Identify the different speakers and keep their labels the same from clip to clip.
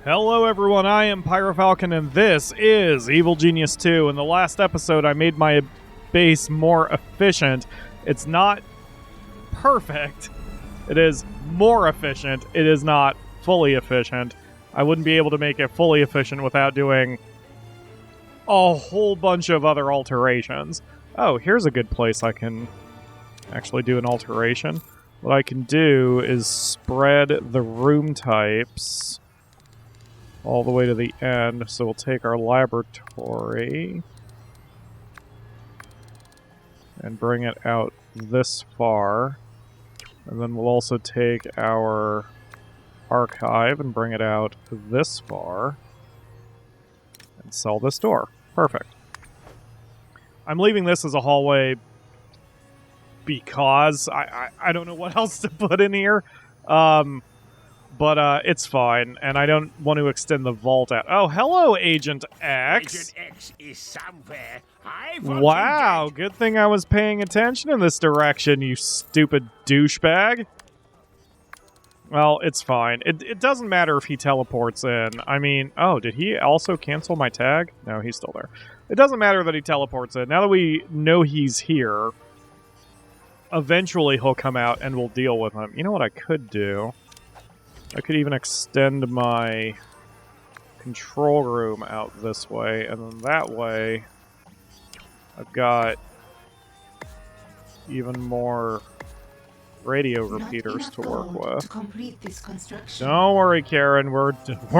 Speaker 1: Hello everyone, I am PyroFalkon and this is Evil Genius 2. In the last episode I made my base more efficient. It's not perfect. It is more efficient. It is not fully efficient. I wouldn't be able to make it fully efficient without doing a whole bunch of other alterations. Oh, here's a good place I can actually do an alteration. What I can do is spread the room types all the way to the end. So we'll take our laboratory and bring it out this far. And then we'll also take our archive and bring it out this far. And sell this door. Perfect. I'm leaving this as a hallway because I don't know what else to put in here. But it's fine, and I don't want to extend the vault out. Oh, hello, Agent X.
Speaker 2: Agent X is somewhere.
Speaker 1: Wow, good thing I was paying attention in this direction, you stupid douchebag. Well, it's fine. It doesn't matter if he teleports in. I mean, oh, did he also cancel my tag? No, he's still there. It doesn't matter that he teleports in. Now that we know he's here, eventually he'll come out and we'll deal with him. You know what I could do? I could even extend my control room out this way, and then that way I've got even more radio repeaters to work with. Don't worry, Karen, we're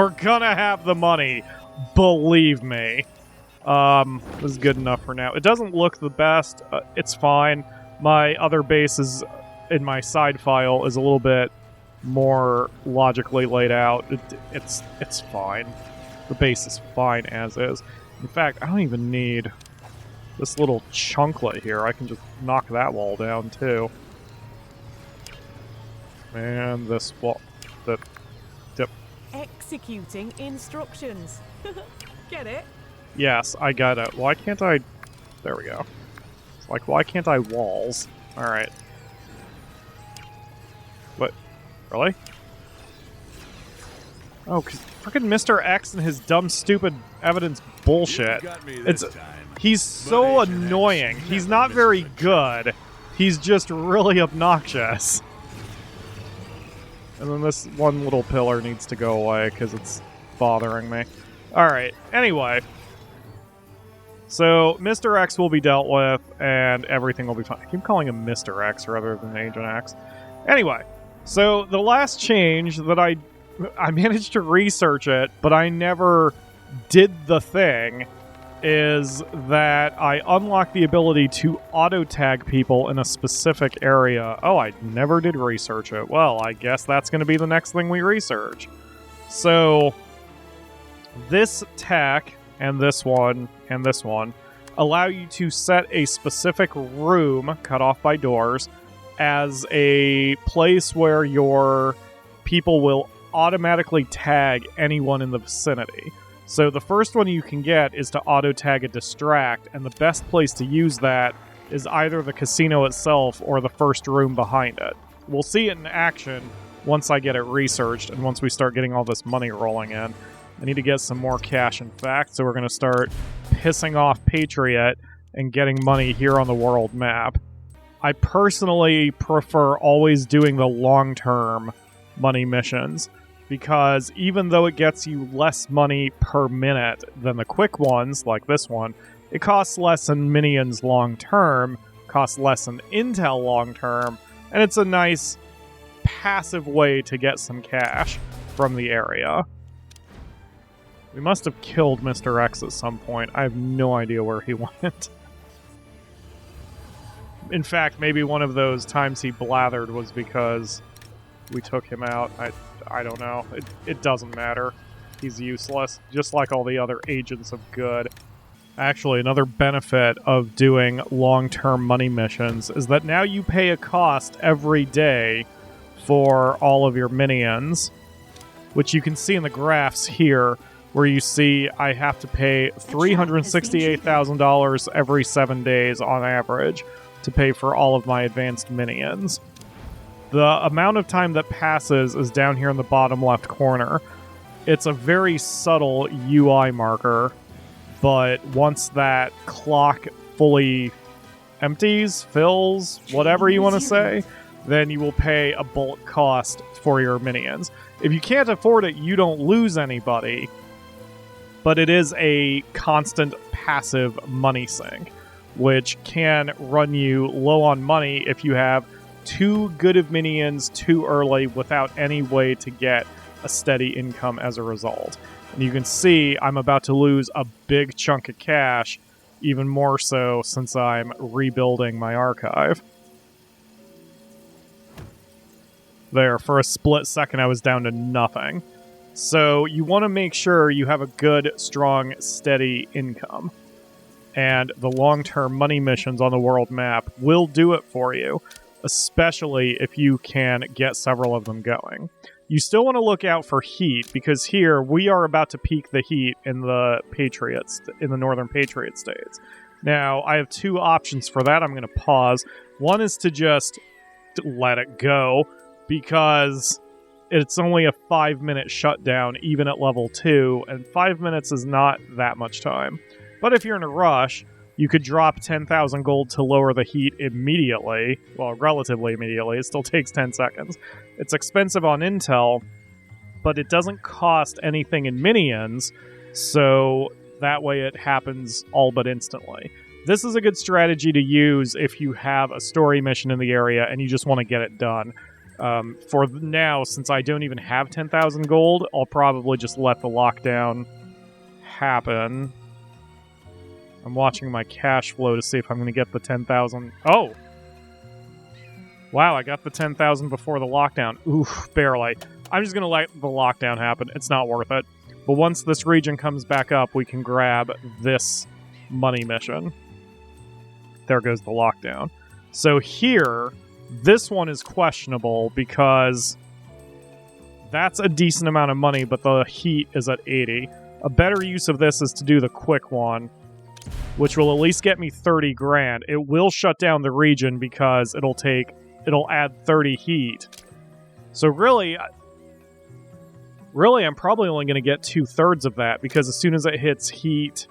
Speaker 1: gonna have the money. Believe me. This is good enough for now. It doesn't look the best. It's fine. My other base is in my side file is a little bit more logically laid out. It's fine. The base is fine as is. In fact, I don't even need this little chunklet here. I can just knock that wall down too. And this wall.
Speaker 3: Executing instructions. Get it?
Speaker 1: Yes, I got it. Why can't I? There we go. It's like, why can't I walls? All right. What? Really? Oh, because frickin' Mr. X and his dumb, stupid evidence bullshit. He's so annoying. He's not very good. He's just really obnoxious. And then this one little pillar needs to go away because it's bothering me. Alright, anyway. So, Mr. X will be dealt with, and everything will be fine. I keep calling him Mr. X rather than Agent X. Anyway. So, the last change that I managed to research it, but I never did the thing, is that I unlocked the ability to auto-tag people in a specific area. Oh, I never did research it. Well, I guess that's going to be the next thing we research. So, this tack, and this one, allow you to set a specific room, cut off by doors, as a place where your people will automatically tag anyone in the vicinity. So the first one you can get is to auto-tag a distract, and the best place to use that is either the casino itself or the first room behind it. We'll see it in action once I get it researched and once we start getting all this money rolling in. I need to get some more cash, in fact, so we're going to start pissing off Patriot and getting money here on the world map. I personally prefer always doing the long-term money missions, because even though it gets you less money per minute than the quick ones, like this one, it costs less in Minions long-term, costs less in Intel long-term, and it's a nice passive way to get some cash from the area. We must have killed Mr. X at some point. I have no idea where he went. In fact, maybe one of those times he blathered was because we took him out. I don't know. It doesn't matter. He's useless, just like all the other agents of good. Actually, another benefit of doing long-term money missions is that now you pay a cost every day for all of your minions, which you can see in the graphs here, where you see I have to pay $368,000 every 7 days on average to pay for all of my advanced minions. The amount of time that passes is down here in the bottom left corner. It's a very subtle UI marker, but once that clock fully empties, fills, whatever you want to say, then you will pay a bulk cost for your minions. If you can't afford it, you don't lose anybody, but it is a constant passive money sink, which can run you low on money if you have too good of minions too early without any way to get a steady income as a result. And you can see I'm about to lose a big chunk of cash, even more so since I'm rebuilding my archive. There, for a split second, I was down to nothing. So you want to make sure you have a good, strong, steady income. And the long-term money missions on the world map will do it for you, especially if you can get several of them going. You still want to look out for heat, because here we are about to peak the heat in the Patriots, in the Northern Patriot states. Now, I have two options for that. I'm going to pause. One is to just let it go, because it's only a 5-minute shutdown, even at level 2, and 5 minutes is not that much time. But if you're in a rush, you could drop 10,000 gold to lower the heat immediately. Well, relatively immediately. It still takes 10 seconds. It's expensive on intel, but it doesn't cost anything in minions, so that way it happens all but instantly. This is a good strategy to use if you have a story mission in the area and you just want to get it done. For now, since I don't even have 10,000 gold, I'll probably just let the lockdown happen. I'm watching my cash flow to see if I'm going to get the 10,000. Oh! Wow, I got the 10,000 before the lockdown. Oof, barely. I'm just going to let the lockdown happen. It's not worth it. But once this region comes back up, we can grab this money mission. There goes the lockdown. So here, this one is questionable because that's a decent amount of money, but the heat is at 80. A better use of this is to do the quick one, which will at least get me 30 grand. It will shut down the region because it'll add 30 heat. So really, I'm probably only going to get 2/3 of that, because as soon as it hits heat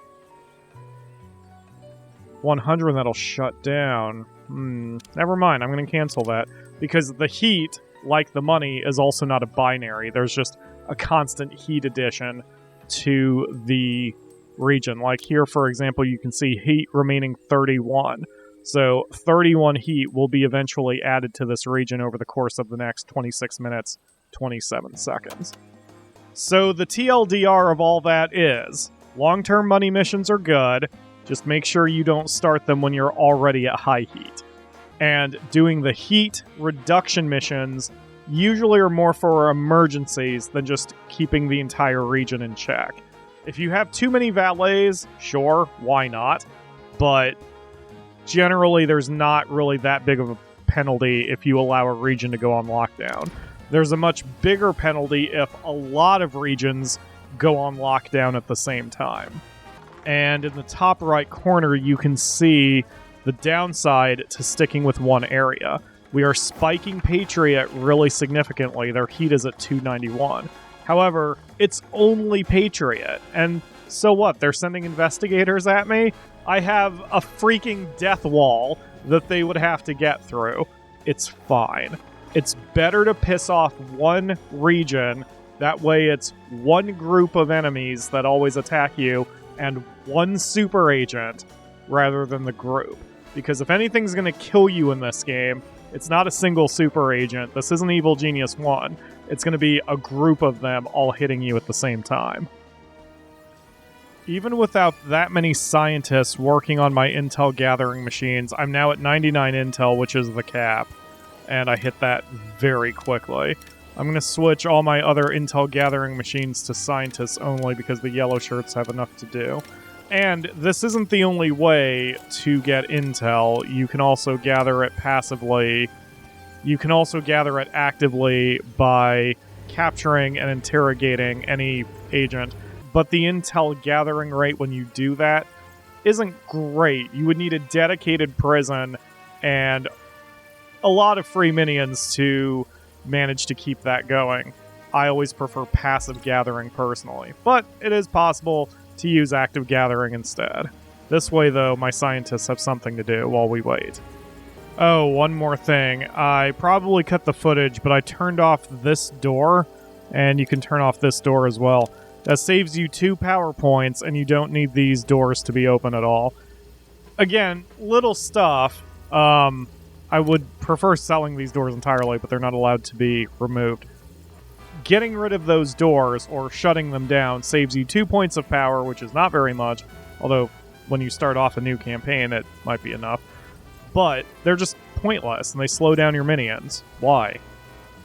Speaker 1: 100, that'll shut down. Never mind, I'm going to cancel that, because the heat, like the money, is also not a binary. There's just a constant heat addition to the region. Like here, for example, you can see heat remaining 31. So 31 heat will be eventually added to this region over the course of the next 26 minutes, 27 seconds. So the TLDR of all that is, long-term money missions are good, just make sure you don't start them when you're already at high heat. And doing the heat reduction missions usually are more for emergencies than just keeping the entire region in check. If you have too many valets, sure, why not? But generally there's not really that big of a penalty if you allow a region to go on lockdown. There's a much bigger penalty if a lot of regions go on lockdown at the same time. And in the top right corner, you can see the downside to sticking with one area. We are spiking Patriot really significantly. Their heat is at 291. However, it's only Patriot. And so what? They're sending investigators at me? I have a freaking death wall that they would have to get through. It's fine. It's better to piss off one region. That way it's one group of enemies that always attack you and one super agent rather than the group. Because if anything's going to kill you in this game, it's not a single super agent. This isn't Evil Genius 1. It's going to be a group of them all hitting you at the same time. Even without that many scientists working on my intel gathering machines, I'm now at 99 intel, which is the cap. And I hit that very quickly. I'm going to switch all my other intel gathering machines to scientists only because the yellow shirts have enough to do. And this isn't the only way to get intel. You can also gather it passively. You can also gather it actively by capturing and interrogating any agent. But the intel gathering rate when you do that isn't great. You would need a dedicated prison and a lot of free minions to manage to keep that going. I always prefer passive gathering personally, but it is possible to use active gathering instead. This way, though, my scientists have something to do while we wait. Oh, one more thing. I probably cut the footage, but I turned off this door, and you can turn off this door as well. That saves you 2 power points, and you don't need these doors to be open at all. Again, little stuff. I would prefer selling these doors entirely, but they're not allowed to be removed. Getting rid of those doors, or shutting them down, saves you 2 points of power, which is not very much, although when you start off a new campaign, it might be enough. But they're just pointless, and they slow down your minions. Why?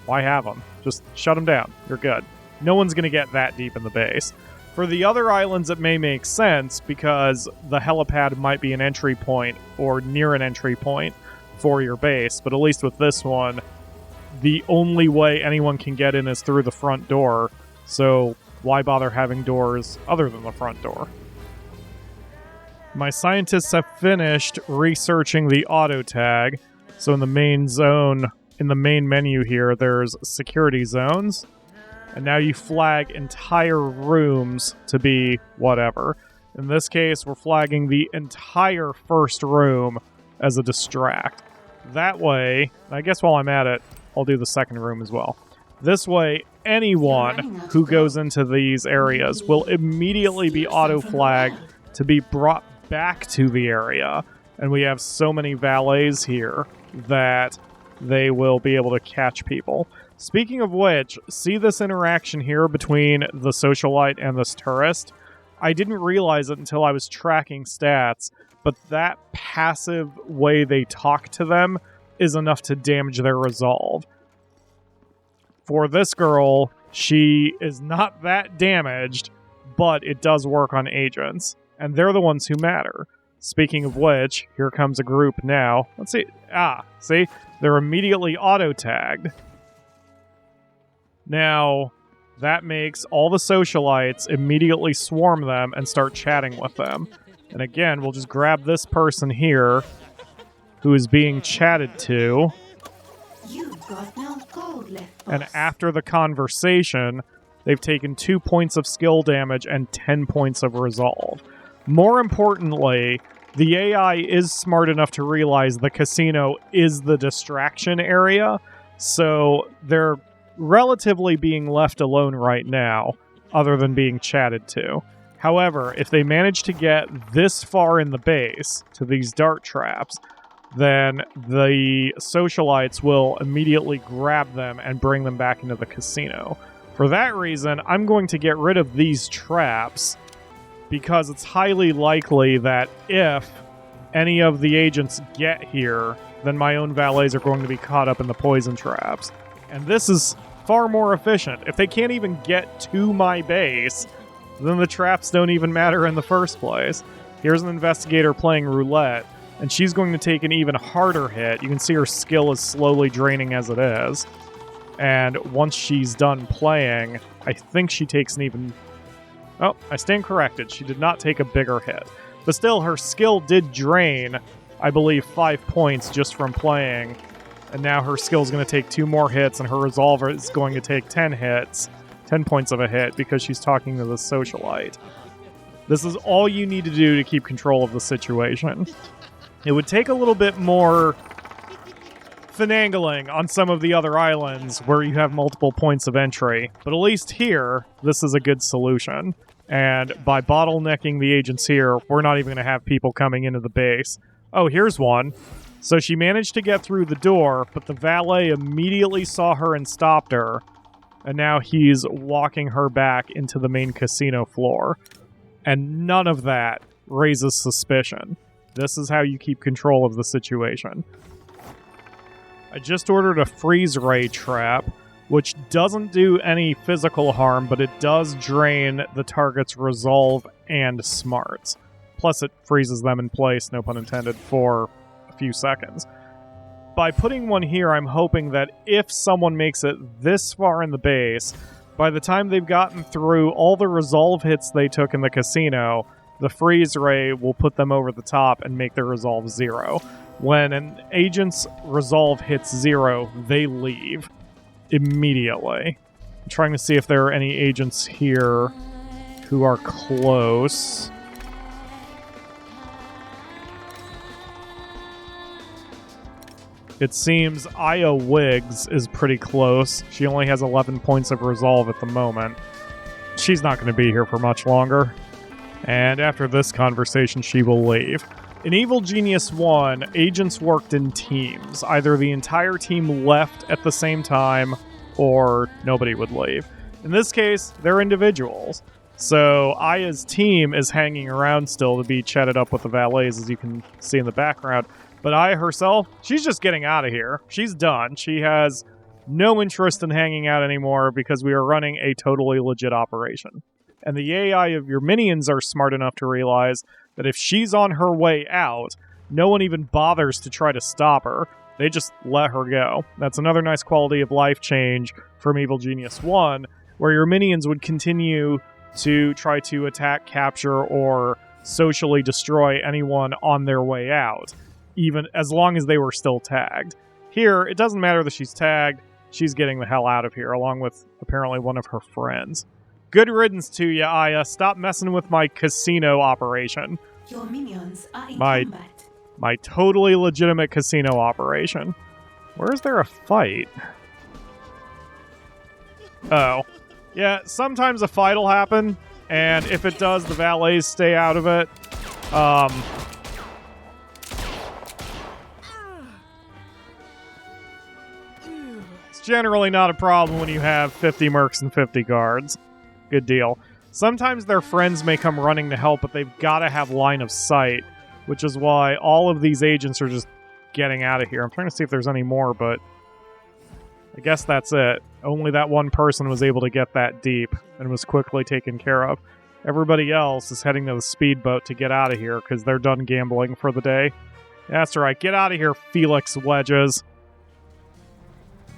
Speaker 1: Why have them? Just shut them down. You're good. No one's going to get that deep in the base. For the other islands, it may make sense, because the helipad might be an entry point, or near an entry point, for your base. But at least with this one, the only way anyone can get in is through the front door, so why bother having doors other than the front door? My scientists have finished researching the auto tag. So in the main zone, in the main menu here, there's security zones. And now you flag entire rooms to be whatever. In this case, we're flagging the entire first room as a distract. That way, I guess while I'm at it, I'll do the second room as well. This way, anyone who goes into these areas will immediately be auto-flagged to be brought back to the area. And we have so many valets here that they will be able to catch people. Speaking of which, see this interaction here between the socialite and this tourist? I didn't realize it until I was tracking stats, but that passive way they talk to them is enough to damage their resolve. For this girl, she is not that damaged, but it does work on agents, and they're the ones who matter. Speaking of which, here comes a group now. Let's see. See? They're immediately auto-tagged. Now, that makes all the socialites immediately swarm them and start chatting with them. And again, we'll just grab this person here, who is being chatted to.
Speaker 4: You've got no gold left, boss.
Speaker 1: And after the conversation, they've taken 2 points of skill damage and 10 points of resolve. More importantly, the AI is smart enough to realize the casino is the distraction area, so they're relatively being left alone right now, other than being chatted to. However, if they manage to get this far in the base, to these dart traps, then the socialites will immediately grab them and bring them back into the casino. For that reason, I'm going to get rid of these traps, because it's highly likely that if any of the agents get here, then my own valets are going to be caught up in the poison traps. And this is far more efficient. If they can't even get to my base, then the traps don't even matter in the first place. Here's an investigator playing roulette, and she's going to take an even harder hit. You can see her skill is slowly draining as it is. And once she's done playing, I think she takes an even... Oh, I stand corrected. She did not take a bigger hit. But still, her skill did drain, I believe, 5 points just from playing. And now her skill is going to take 2 more hits, and her resolver is going to take 10 hits. 10 points of a hit, because she's talking to the socialite. This is all you need to do to keep control of the situation. It would take a little bit more finagling on some of the other islands where you have multiple points of entry, but at least here, this is a good solution. And by bottlenecking the agents here, we're not even going to have people coming into the base. Oh, here's one. So she managed to get through the door, but the valet immediately saw her and stopped her. And now he's walking her back into the main casino floor. And none of that raises suspicion. This is how you keep control of the situation. I just ordered a freeze ray trap, which doesn't do any physical harm, but it does drain the target's resolve and smarts. Plus it freezes them in place, no pun intended, for a few seconds. By putting one here, I'm hoping that if someone makes it this far in the base, by the time they've gotten through all the resolve hits they took in the casino, the freeze ray will put them over the top and make their resolve 0. When an agent's resolve hits 0, they leave immediately. I'm trying to see if there are any agents here who are close. It seems Aya Wiggs is pretty close. She only has 11 points of resolve at the moment. She's not going to be here for much longer. And after this conversation, she will leave. In Evil Genius 1, agents worked in teams. Either the entire team left at the same time, or nobody would leave. In this case, they're individuals. So Aya's team is hanging around still to be chatted up with the valets, as you can see in the background. But Aya herself, she's just getting out of here. She's done. She has no interest in hanging out anymore because we are running a totally legit operation. And the AI of your minions are smart enough to realize that if she's on her way out, no one even bothers to try to stop her. They just let her go. That's another nice quality of life change from Evil Genius 1, where your minions would continue to try to attack, capture, or socially destroy anyone on their way out, even as long as they were still tagged. Here, it doesn't matter that she's tagged, she's getting the hell out of here, along with apparently one of her friends. Good riddance to ya, Aya. Stop messing with my casino operation.
Speaker 4: Your minions are in combat.
Speaker 1: My totally legitimate casino operation. Where is there a fight? Oh. Yeah, sometimes a fight will happen, and if it does, the valets stay out of it. It's generally not a problem when you have 50 mercs and 50 guards. Good deal. Sometimes their friends may come running to help, but they've got to have line of sight, which is why all of these agents are just getting out of here. I'm trying to see if there's any more, but I guess that's it. Only that one person was able to get that deep and was quickly taken care of. Everybody else is heading to the speedboat to get out of here because they're done gambling for the day. That's right. Get out of here, Felix Wedges.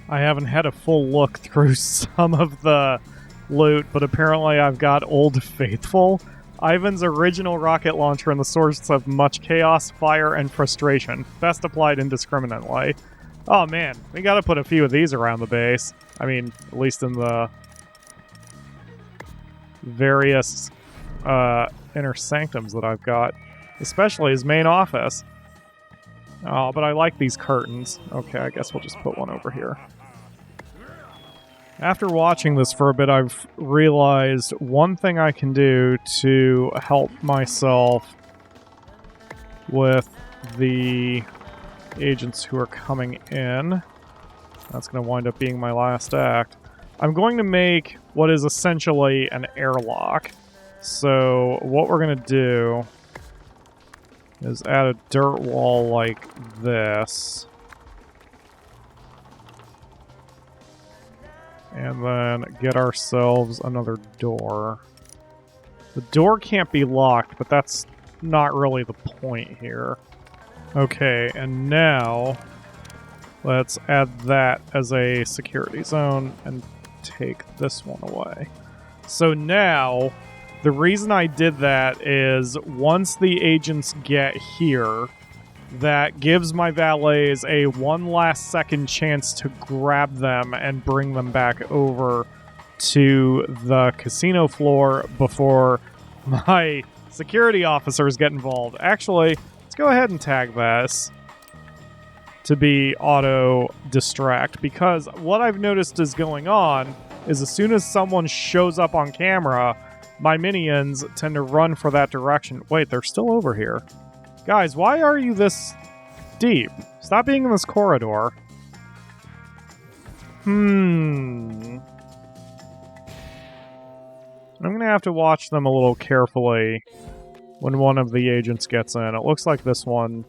Speaker 1: I haven't had a full look through some of the loot, but apparently I've got Old Faithful, Ivan's original rocket launcher, and the source of much chaos, fire, and frustration. Best applied indiscriminately. Oh man, we gotta put a few of these around the base. I mean, at least in the various inner sanctums that I've got. Especially his main office. Oh, but I like these curtains. Okay, I guess we'll just put one over here. After watching this for a bit, I've realized one thing I can do to help myself with the agents who are coming in. That's going to wind up being my last act. I'm going to make what is essentially an airlock. So what we're going to do is add a dirt wall like this. And then get ourselves another door. The door can't be locked, but that's not really the point here. Okay, and now let's add that as a security zone and take this one away. So now, the reason I did that is once the agents get here, that gives my valets a one last second chance to grab them and bring them back over to the casino floor before my security officers get involved. Actually, let's go ahead and tag this to be auto distract, because what I've noticed is going on is as soon as someone shows up on camera, my minions tend to run for that direction. Wait, they're still over here. Guys, why are you this deep? Stop being in this corridor. I'm gonna have to watch them a little carefully when one of the agents gets in. It looks like this one...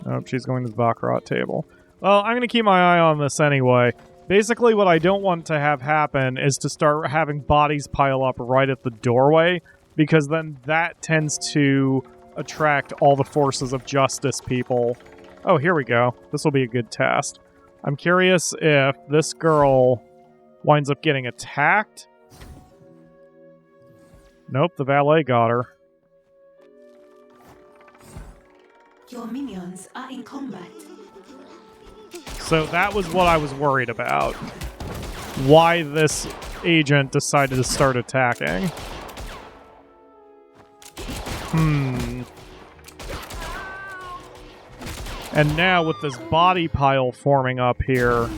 Speaker 1: Oh, she's going to the Baccarat table. Well, I'm gonna keep my eye on this anyway. Basically, what I don't want to have happen is to start having bodies pile up right at the doorway, because then that tends to attract all the forces of justice people. Oh, here we go. This will be a good test. I'm curious if this girl winds up getting attacked. Nope, the valet got her.
Speaker 4: Your minions are in combat.
Speaker 1: So that was what I was worried about. why this agent decided to start attacking. And now with this body pile forming up here,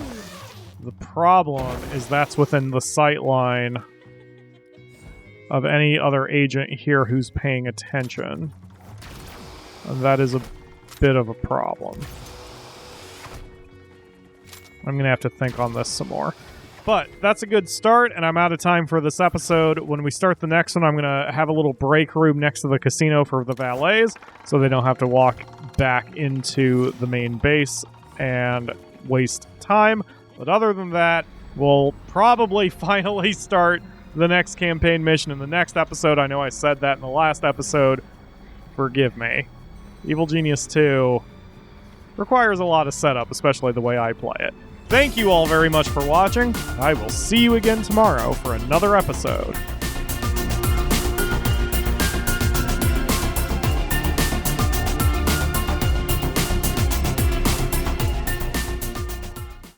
Speaker 1: the problem is that's within the sight line of any other agent here who's paying attention. And that is a bit of a problem. I'm going to have to think on this some more. But that's a good start, and I'm out of time for this episode. When we start the next one, I'm going to have a little break room next to the casino for the valets, so they don't have to walk back into the main base and waste time. But other than that, we'll probably finally start the next campaign mission in the next episode. I know I said that in the last episode. Forgive me. Evil Genius 2 requires a lot of setup, especially the way I play it. Thank you all very much for watching. I will see you again tomorrow for another episode.